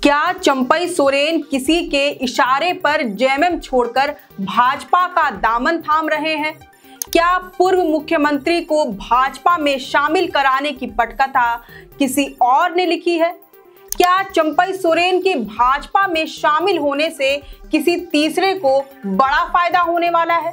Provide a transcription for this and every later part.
क्या चंपई सोरेन किसी के इशारे पर जेएमएम छोड़कर भाजपा का दामन थाम रहे हैं? क्या पूर्व मुख्यमंत्री को भाजपा में शामिल कराने की पटकथा किसी और ने लिखी है? क्या चंपई सोरेन के भाजपा में शामिल होने से किसी तीसरे को बड़ा फायदा होने वाला है?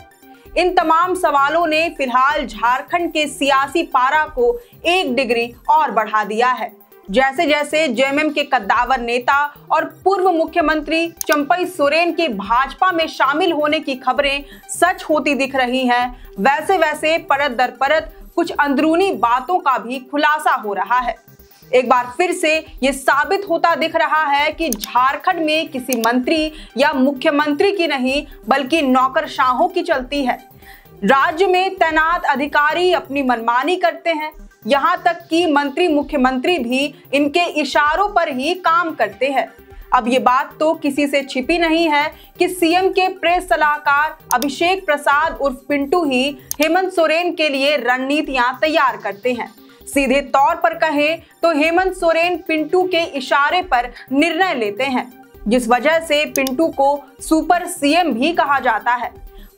इन तमाम सवालों ने फिलहाल झारखंड के सियासी पारा को एक डिग्री और बढ़ा दिया है। जैसे जैसे जेएमएम के कद्दावर नेता और पूर्व मुख्यमंत्री चंपई सोरेन के भाजपा में शामिल होने की खबरें सच होती दिख रही हैं, वैसे वैसे परत दर परत कुछ अंदरूनी बातों का भी खुलासा हो रहा है। एक बार फिर से ये साबित होता दिख रहा है कि झारखंड में किसी मंत्री या मुख्यमंत्री की नहीं बल्कि नौकरशाहों की चलती है। राज्य में तैनात अधिकारी अपनी मनमानी करते हैं, यहाँ तक कि मंत्री मुख्यमंत्री भी इनके इशारों पर ही काम करते हैं। अब ये बात तो किसी से छिपी नहीं है कि सीएम के प्रेस सलाहकार अभिषेक प्रसाद उर्फ पिंटू ही हेमंत सोरेन के लिए रणनीतियां तैयार करते हैं। सीधे तौर पर कहें तो हेमंत सोरेन पिंटू के इशारे पर निर्णय लेते हैं, जिस वजह से पिंटू को सुपर सीएम भी कहा जाता है।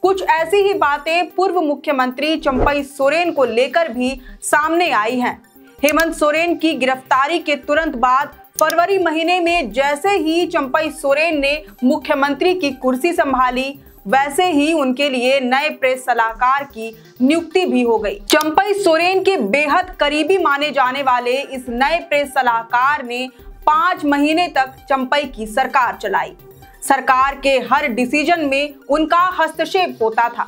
कुछ ऐसी ही बातें पूर्व मुख्यमंत्री चंपई सोरेन को लेकर भी सामने आई हैं। हेमंत सोरेन की गिरफ्तारी के तुरंत बाद फरवरी महीने में जैसे ही चंपई सोरेन ने मुख्यमंत्री की कुर्सी संभाली, वैसे ही उनके लिए नए प्रेस सलाहकार की नियुक्ति भी हो गई। चंपई सोरेन के बेहद करीबी माने जाने वाले इस नए प्रेस सलाहकार ने 5 महीने तक चंपई की सरकार चलाई। सरकार के हर डिसीजन में उनका हस्तक्षेप होता था।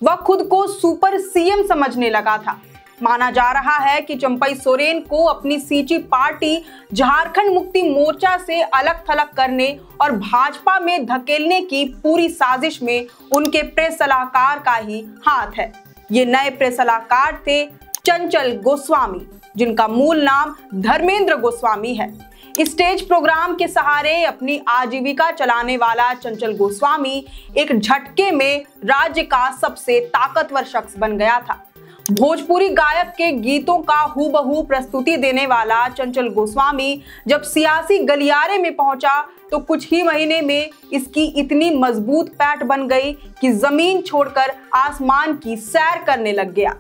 वह खुद को सुपर सीएम समझने लगा था। माना जा रहा है कि चंपई सोरेन को अपनी सीची पार्टी झारखंड मुक्ति मोर्चा से अलग थलग करने और भाजपा में धकेलने की पूरी साजिश में उनके प्रेस सलाहकार का ही हाथ है। ये नए प्रेस सलाहकार थे चंचल गोस्वामी, जिनका मूल नाम धर्मेंद्र गोस्वामी है। स्टेज प्रोग्राम के सहारे अपनी आजीविका चलाने वाला चंचल गोस्वामी एक झटके में राज्य का सबसे ताकतवर शख्स बन गया था। भोजपुरी गायक के गीतों का हूबहू प्रस्तुति देने वाला चंचल गोस्वामी जब सियासी गलियारे में पहुंचा तो कुछ ही महीने में इसकी इतनी मजबूत पैठ बन गई कि जमीन छोड़कर आसमान की सैर करने लग गया।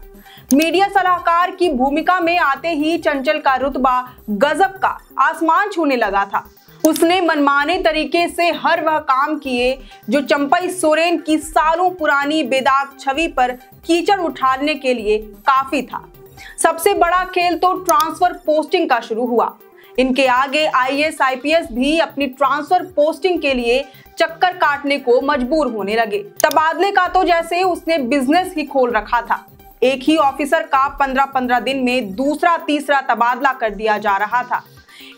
मीडिया सलाहकार की भूमिका में आते ही चंचल का रुतबा गजब का आसमान छूने लगा था। उसने मनमाने तरीके से हर वह काम किए जो चंपई सोरेन की सालों पुरानी बेदाग छवि पर कीचड़ उठाने के लिए काफी था। सबसे बड़ा खेल तो ट्रांसफर पोस्टिंग का शुरू हुआ। इनके आगे आईएएस आईपीएस भी अपनी ट्रांसफर पोस्टिंग के लिए चक्कर काटने को मजबूर होने लगे। तबादले का तो जैसे उसने बिजनेस ही खोल रखा था। एक ही ऑफिसर का 15-15 दिन में दूसरा तीसरा तबादला कर दिया जा रहा था।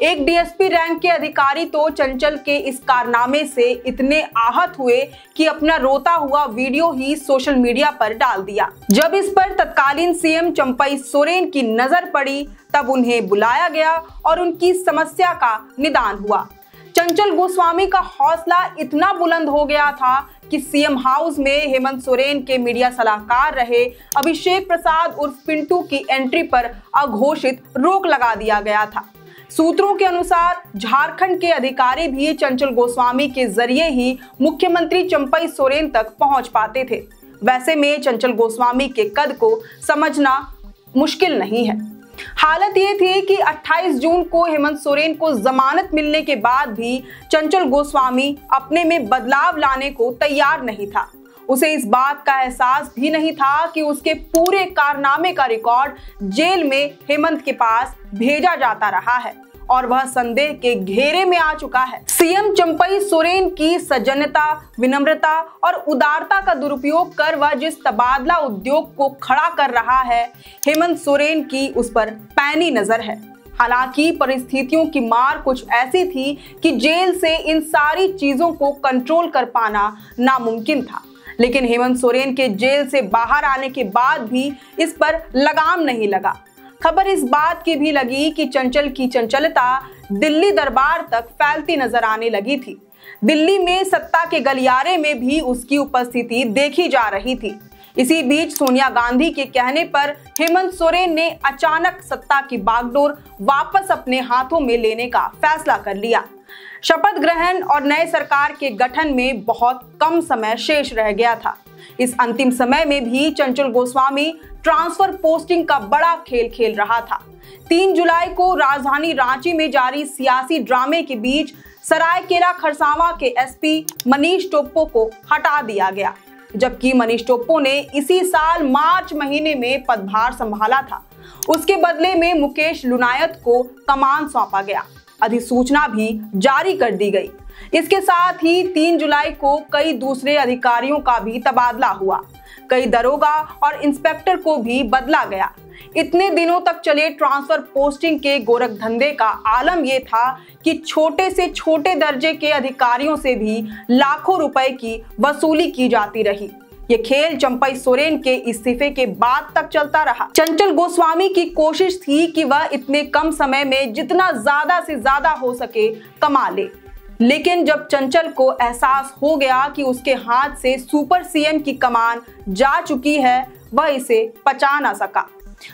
एक डीएसपी रैंक के अधिकारी तो चंचल के इस कारनामे से इतने आहत हुए कि अपना रोता हुआ वीडियो ही सोशल मीडिया पर डाल दिया। जब इस पर तत्कालीन सीएम चंपई सोरेन की नजर पड़ी, तब उन्हें बुलाया गया और उनकी समस्या का निदान हुआ। चंचल गोस्वामी का हौसला इतना बुलंद हो गया था कि सीएम हाउस में हेमंत सोरेन के मीडिया सलाहकार रहे अभिषेक प्रसाद उर्फ पिंटू की एंट्री पर अघोषित रोक लगा दिया गया था। सूत्रों के अनुसार झारखंड के अधिकारी भी चंचल गोस्वामी के जरिए ही मुख्यमंत्री चंपई सोरेन तक पहुंच पाते थे। वैसे में चंचल गोस्वामी के कद को समझना मुश्किल नहीं है। हालत ये थी कि 28 जून को हेमंत सोरेन को जमानत मिलने के बाद भी चंचल गोस्वामी अपने में बदलाव लाने को तैयार नहीं था। उसे इस बात का एहसास भी नहीं था कि उसके पूरे कारनामे का रिकॉर्ड जेल में हेमंत के पास भेजा जाता रहा है और वह संदेह के घेरे में आ चुका है। सीएम चंपई सोरेन की सज्जनता, विनम्रता और उदारता का दुरुपयोग कर वह जिस तबादला उद्योग को खड़ा कर रहा है, हेमंत सोरेन की उस पर पैनी नजर है। हालांकि परिस्थितियों की मार कुछ ऐसी थी कि जेल से इन सारी चीजों को कंट्रोल कर पाना नामुमकिन था। लेकिन हेमंत सोरेन के जेल से बाहर आने के बाद भी इस पर लगाम नहीं लगा। खबर इस बात की भी लगी कि चंचल की चंचलता दिल्ली दरबार तक फैलती नजर आने लगी थी। दिल्ली में सत्ता के गलियारे में भी उसकी उपस्थिति देखी जा रही थी। इसी बीच सोनिया गांधी के कहने पर हेमंत सोरेन ने अचानक सत्ता की बागडोर वापस अपने हाथों में लेने का फैसला कर लिया। शपथ ग्रहण और नए सरकार के गठन में बहुत कम समय शेष रह गया था। इस अंतिम समय में भी चंचल गोस्वामी ट्रांसफर पोस्टिंग का बड़ा खेल खेल रहा था। 3 जुलाई को राजधानी रांची में जारी सियासी ड्रामे के बीच सरायकेला खरसावां के एसपी मनीष टोप्पो को हटा दिया गया, जबकि मनीष टोप्पो ने इसी साल मार्च महीने में पदभार संभाला था। उसके बदले में मुकेश लुनायत को कमान सौंपा गया। अधिसूचना भी जारी कर दी गई। इसके साथ ही 3 जुलाई को कई दूसरे अधिकारियों का भी तबादला हुआ। कई दरोगा और इंस्पेक्टर को भी बदला गया। इतने दिनों तक चले ट्रांसफर पोस्टिंग के गोरख धंधे का आलम यह था कि छोटे से छोटे दर्जे के अधिकारियों से भी लाखों रुपए की वसूली की जाती रही। ये खेल चंपई सोरेन के इस्तीफे के बाद तक चलता रहा। चंचल गोस्वामी की कोशिश थी कि वह इतने कम समय में जितना ज्यादा से ज्यादा हो सके कमा ले, लेकिन जब चंचल को एहसास हो गया कि उसके हाथ से सुपर सीएम की कमान जा चुकी है, वह इसे पचा ना सका।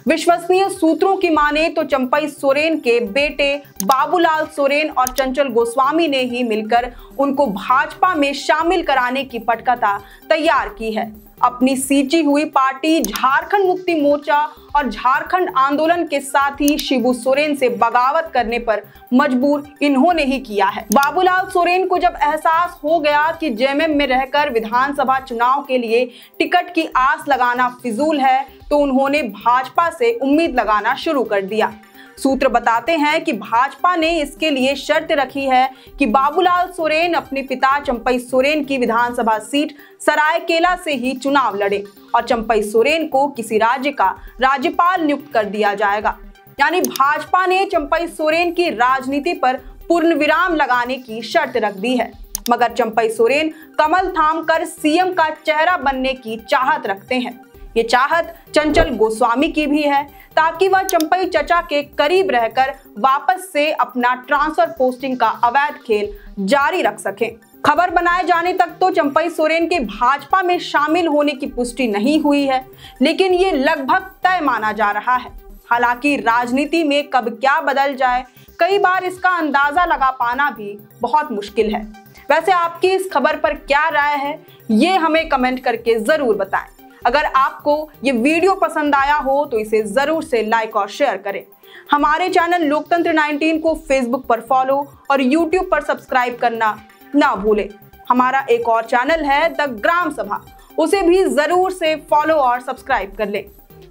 विश्वसनीय सूत्रों की माने तो चंपई सोरेन के बेटे बाबूलाल सोरेन और चंचल गोस्वामी ने ही मिलकर उनको भाजपा में शामिल कराने की पटकथा तैयार की है। अपनी सींची हुई पार्टी झारखंड मुक्ति मोर्चा और झारखंड आंदोलन के साथ ही शिबू सोरेन से बगावत करने पर मजबूर इन्होंने ही किया है। बाबूलाल सोरेन को जब एहसास हो गया कि जेएमएम में रहकर विधानसभा चुनाव के लिए टिकट की आस लगाना फिजूल है, तो उन्होंने भाजपा से उम्मीद लगाना शुरू कर दिया। सूत्र बताते हैं कि भाजपा ने इसके लिए शर्त रखी है कि बाबूलाल सोरेन अपने पिता चंपई सोरेन की विधानसभा सीट सरायकेला से ही चुनाव लड़े और चंपई सोरेन को किसी राज्य का राज्यपाल नियुक्त कर दिया जाएगा। यानी भाजपा ने चंपई सोरेन की राजनीति पर पूर्ण विराम लगाने की शर्त रख दी है। मगर चंपई सोरेन कमल थामकर सीएम का चेहरा बनने की चाहत रखते हैं। ये चाहत चंचल गोस्वामी की भी है, ताकि वह चंपई चचा के करीब रहकर वापस से अपना ट्रांसफर पोस्टिंग का अवैध खेल जारी रख सकें। खबर बनाए जाने तक तो चंपई सोरेन के भाजपा में शामिल होने की पुष्टि नहीं हुई है, लेकिन ये लगभग तय माना जा रहा है। हालांकि राजनीति में कब क्या बदल जाए, कई बार इसका अंदाजा लगा पाना भी बहुत मुश्किल है। वैसे आपकी इस खबर पर क्या राय है, ये हमें कमेंट करके जरूर बताएं। अगर आपको ये वीडियो पसंद आया हो तो इसे जरूर से लाइक और शेयर करें। हमारे चैनल लोकतंत्र 19 को फेसबुक पर फॉलो और यूट्यूब पर सब्सक्राइब करना ना भूलें। हमारा एक और चैनल है द ग्राम सभा, उसे भी जरूर से फॉलो और सब्सक्राइब कर लें।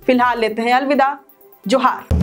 फिलहाल लेते हैं अलविदा। जोहार।